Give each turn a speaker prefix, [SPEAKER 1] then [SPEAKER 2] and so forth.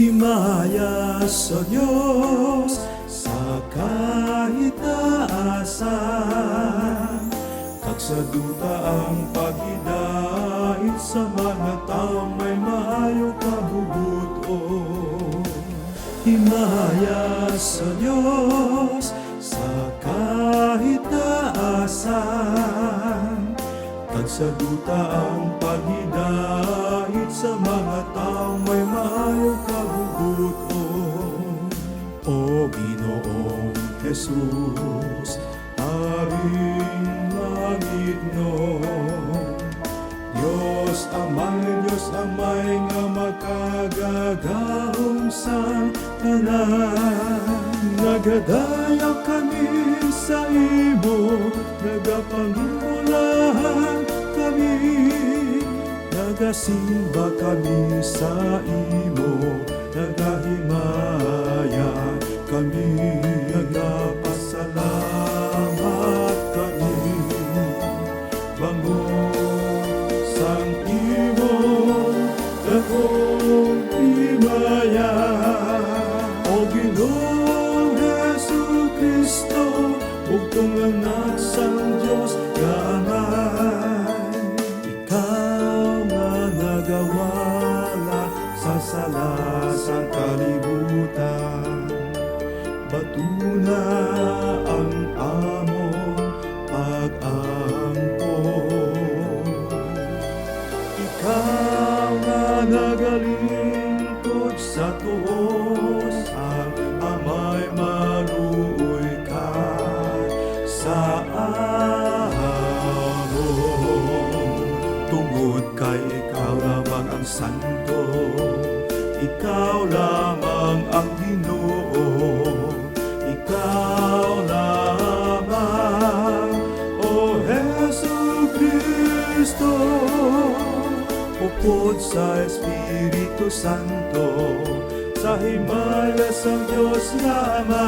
[SPEAKER 1] Himaya sa Diyos sa kahit taasan, kag sa duta ang paghidait sa mga taong may maayo kabubuton. Himaya sa Diyos sa kahit taasan, kag sa duta ang paghidait sa mga taong may maayo kabubuton. O Ginoong Jesus, Haring Mangitnon, Diyos Amay nga makagagahom sa tanan. Nagadayak kami sa imo, nagapangimulahan kami, nagasimba kami sa imo, nagahimaya kami, nagapasalamat kami. Bangos ang imo dakong himaya, o Ginoong Jesucristo, bugtong anak sang Diyos gamay. Ikaw nga nagawala sa salasang kalibutan, batuna ang among pag-ampon. Ikaw nga nagalingkod sa tuos, ang amay maluoy ka sa amon. Tungod kay ikaw lamang ang santo, ikaw lamang ang Ginoo, ikaw lamang, O Jesucristo. Upod sa Espiritu Santo, sa himaya sa Diyos nga Ama,